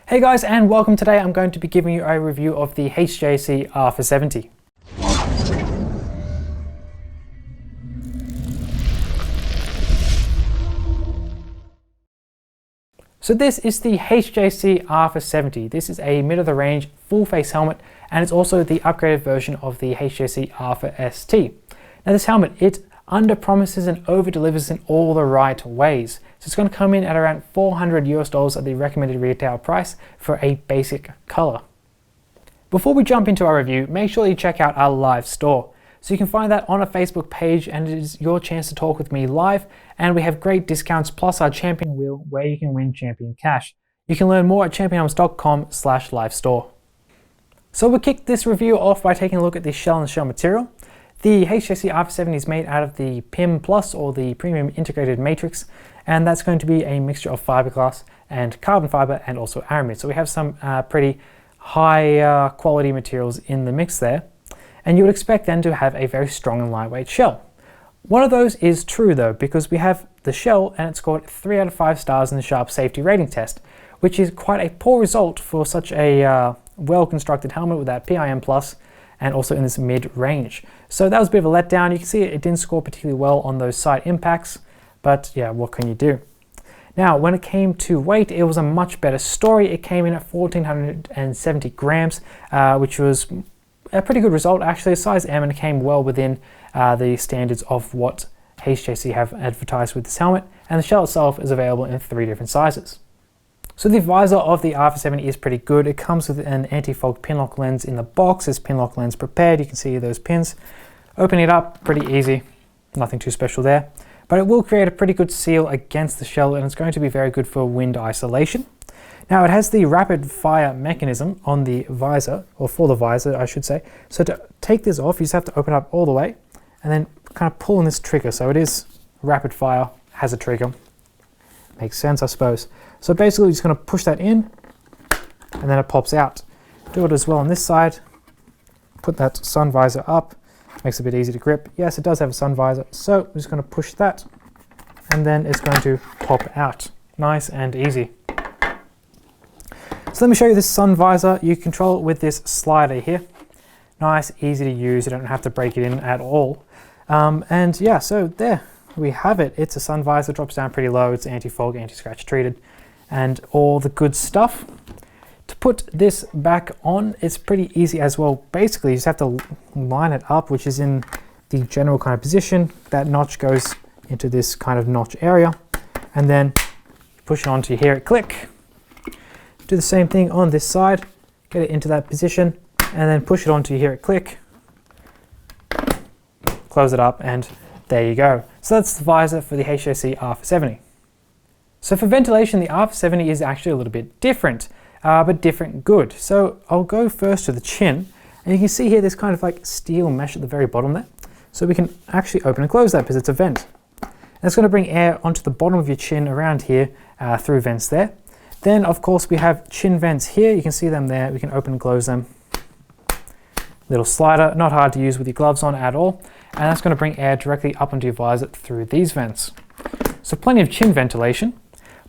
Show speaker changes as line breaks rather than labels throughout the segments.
Hey guys, and welcome. Today I'm going to be giving you a review of the HJC RPHA 70. So this is the HJC RPHA 70. This is a mid-of-the-range full-face helmet, and it's also the upgraded version of the HJC RPHA ST. Now this helmet, it under-promises and over-delivers in all the right ways. So it's going to come in at around $400 at the recommended retail price for a basic color. Before we jump into our review, make sure you check out our live store. So you can find that on a Facebook page, and it is your chance to talk with me live, and we have great discounts plus our champion wheel where you can win champion cash. You can learn more at championhelmets.com/livestore. So we'll kick this review off by taking a look at the shell and shell material. The HJC RPHA 70 is made out of the P.I.M Plus, or the Premium Integrated Matrix, and that's going to be a mixture of fiberglass and carbon fiber and also aramid. So we have some pretty high quality materials in the mix there, and you would expect then to have a very strong and lightweight shell. One of those is true though, because we have the shell and it scored 3 out of 5 stars in the Sharp Safety Rating Test, which is quite a poor result for such a well-constructed helmet with that P.I.M Plus and also in this mid-range. So that was a bit of a letdown. You can see it didn't score particularly well on those side impacts, but yeah, what can you do? Now, when it came to weight, it was a much better story. It came in at 1,470 grams, which was a pretty good result, actually. A size M, and it came well within the standards of what HJC have advertised with this helmet, and the shell itself is available in 3 different sizes. So the visor of the RPHA 70 is pretty good. It comes with an anti-fog pin lock lens in the box. There's pin lock lens prepared. You can see those pins. Opening it up, pretty easy. Nothing too special there. But it will create a pretty good seal against the shell, and it's going to be very good for wind isolation. Now it has the rapid fire mechanism on the visor, or for the visor I should say. So to take this off, you just have to open it up all the way and then kind of pull on this trigger. So it is rapid fire, has a trigger. Makes sense, I suppose. So basically you're just going to push that in and then it pops out. Do it as well on this side. Put that sun visor up. Makes it a bit easy to grip. Yes, it does have a sun visor. So I'm just going to push that and then it's going to pop out. Nice and easy. So let me show you this sun visor. You control it with this slider here. Nice, easy to use. You don't have to break it in at all. And yeah, so there we have it. It's a sun visor, drops down pretty low. It's anti-fog, anti-scratch treated, and all the good stuff. To put this back on, it's pretty easy as well. Basically, you just have to line it up, which is in the general kind of position. That notch goes into this kind of notch area, and then push it onto here, it click. Do the same thing on this side, get it into that position, and then push it onto here, it click. Close it up, and there you go. So that's the visor for the HJC RPHA 70. So for ventilation, the RPHA 70 is actually a little bit different, but different good. So I'll go first to the chin, and you can see here there's kind of like steel mesh at the very bottom there. So we can actually open and close that because it's a vent. And it's going to bring air onto the bottom of your chin around here through vents there. Then of course we have chin vents here. You can see them there. We can open and close them. Little slider, not hard to use with your gloves on at all. And that's going to bring air directly up onto your visor through these vents. So plenty of chin ventilation.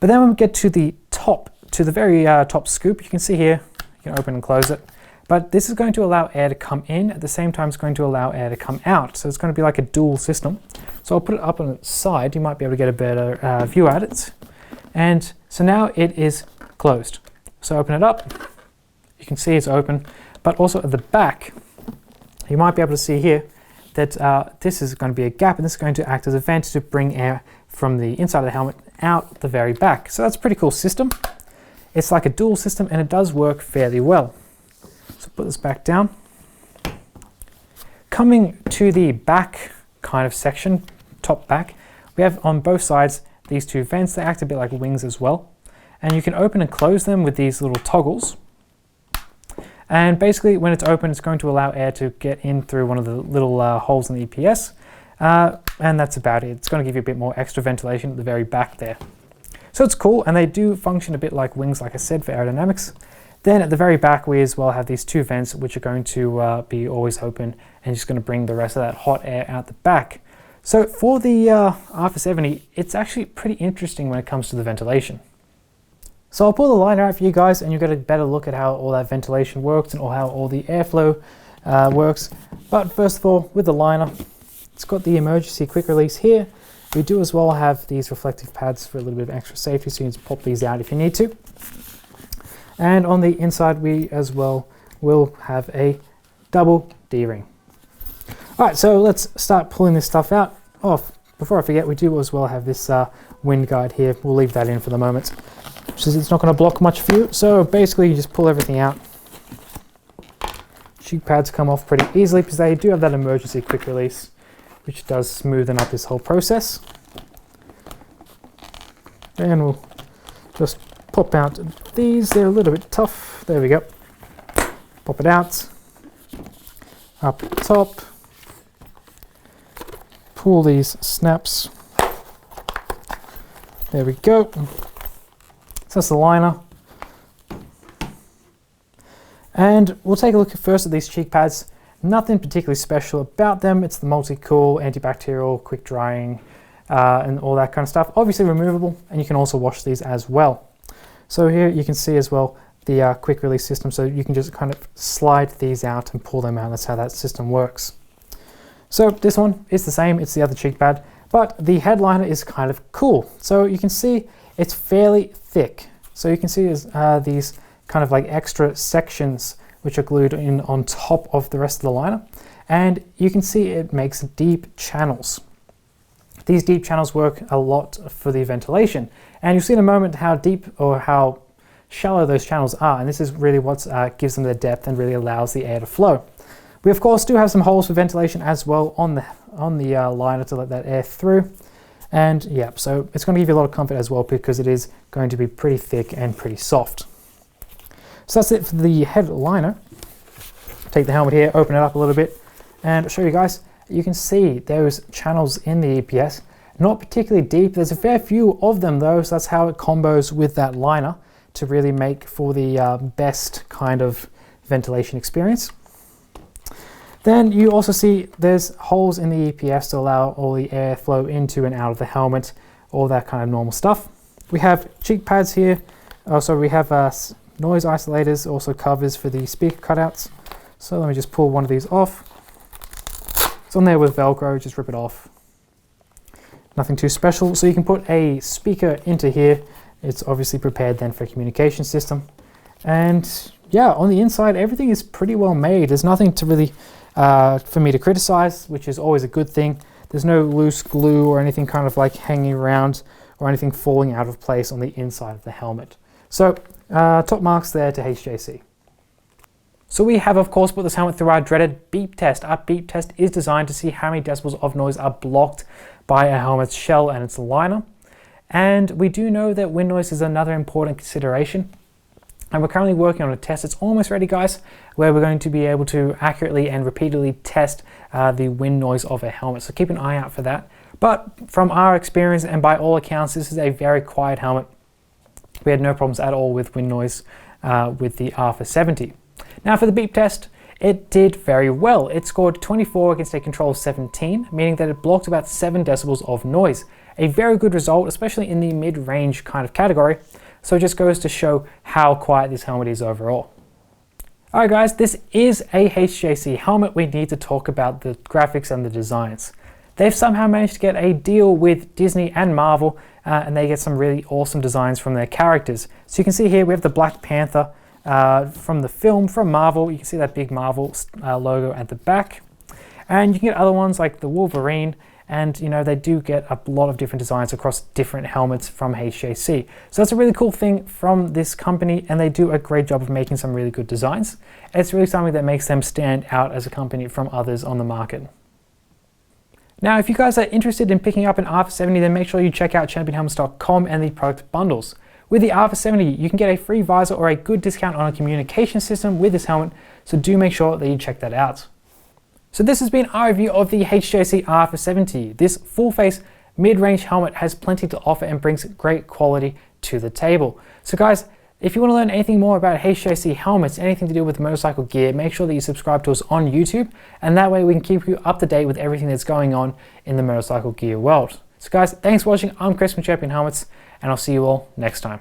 But then when we get to the top, to the very top scoop, you can see here, you can open and close it. But this is going to allow air to come in, at the same time it's going to allow air to come out. So it's going to be like a dual system. So I'll put it up on its side, you might be able to get a better view at it. And so now it is closed. So open it up, you can see it's open, but also at the back, you might be able to see here that this is going to be a gap, and this is going to act as a vent to bring air from the inside of the helmet out the very back. So that's a pretty cool system. It's like a dual system, and it does work fairly well. So put this back down. Coming to the back kind of section, top back, we have on both sides these 2 vents. They act a bit like wings as well. And you can open and close them with these little toggles. And basically when it's open, it's going to allow air to get in through one of the little holes in the EPS. And that's about it. It's going to give you a bit more extra ventilation at the very back there. So it's cool, and they do function a bit like wings, like I said, for aerodynamics. Then at the very back, we as well have these 2 vents, which are going to be always open, and just going to bring the rest of that hot air out the back. So for the RPHA 70, it's actually pretty interesting when it comes to the ventilation. So I'll pull the liner out for you guys and you'll get a better look at how all that ventilation works and how all the airflow works. But first of all, with the liner, it's got the emergency quick release here. We do as well have these reflective pads for a little bit of extra safety, so you can pop these out if you need to. And on the inside, we as well will have a double D-ring. All right, so let's start pulling this stuff out. Oh, before I forget, we do as well have this wind guard here. We'll leave that in for the moment, since it's not going to block much view. So basically, you just pull everything out. Cheek pads come off pretty easily because they do have that emergency quick release, which does smoothen up this whole process. And we'll just pop out these. They're a little bit tough. There we go. Pop it out. Up top. Pull these snaps. There we go. So that's the liner. And we'll take a look first at these cheek pads. Nothing particularly special about them. It's the multi-cool, antibacterial, quick drying, and all that kind of stuff. Obviously removable, and you can also wash these as well. So here you can see as well the quick release system, so you can just kind of slide these out and pull them out. That's how that system works. So this one is the same, it's the other cheek pad, but the headliner is kind of cool. So you can see it's fairly thick. So you can see these kind of like extra sections which are glued in on top of the rest of the liner. And you can see it makes deep channels. These deep channels work a lot for the ventilation. And you'll see in a moment how deep or how shallow those channels are. And this is really what gives them the depth and really allows the air to flow. We of course do have some holes for ventilation as well on the liner to let that air through. And yeah, so it's going to give you a lot of comfort as well because it is going to be pretty thick and pretty soft. So that's it for the headliner. Take the helmet here, open it up a little bit, and I'll show you guys. You can see those channels in the EPS, not particularly deep. There's a fair few of them though, so that's how it combos with that liner to really make for the best kind of ventilation experience. Then you also see there's holes in the EPS to allow all the air flow into and out of the helmet, all that kind of normal stuff. We have cheek pads here. Also we have noise isolators, also covers for the speaker cutouts. So let me just pull one of these off. It's on there with Velcro, just rip it off. Nothing too special. So you can put a speaker into here. It's obviously prepared then for a communication system. And yeah, on the inside, everything is pretty well made. There's nothing to really, for me to criticize, which is always a good thing. There's no loose glue or anything kind of like hanging around or anything falling out of place on the inside of the helmet. So top marks there to HJC. So we have of course put this helmet through our dreaded beep test. Our beep test is designed to see how many decibels of noise are blocked by a helmet's shell and its liner. And we do know that wind noise is another important consideration. And we're currently working on a test, it's almost ready guys, where we're going to be able to accurately and repeatedly test the wind noise of a helmet. So keep an eye out for that. But from our experience and by all accounts, this is a very quiet helmet. We had no problems at all with wind noise with the RPHA 70. Now for the beep test, it did very well. It scored 24 against a control of 17, meaning that it blocked about 7 decibels of noise. A very good result, especially in the mid-range kind of category. So it just goes to show how quiet this helmet is overall. Alright guys, this is a HJC helmet. We need to talk about the graphics and the designs. They've somehow managed to get a deal with Disney and Marvel, and they get some really awesome designs from their characters. So you can see here we have the Black Panther from the film, from Marvel. You can see that big Marvel logo at the back. And you can get other ones like the Wolverine, and you know, they do get a lot of different designs across different helmets from HJC. So that's a really cool thing from this company, and they do a great job of making some really good designs. It's really something that makes them stand out as a company from others on the market. Now, if you guys are interested in picking up an RPHA 70, then make sure you check out championhelmets.com and the product bundles. With the RPHA 70, you can get a free visor or a good discount on a communication system with this helmet, so do make sure that you check that out. So this has been our review of the HJC RPHA 70. This full-face mid-range helmet has plenty to offer and brings great quality to the table. So guys, if you want to learn anything more about HJC helmets, anything to do with motorcycle gear, make sure that you subscribe to us on YouTube, and that way we can keep you up to date with everything that's going on in the motorcycle gear world. So guys, thanks for watching. I'm Chris from Champion Helmets, and I'll see you all next time.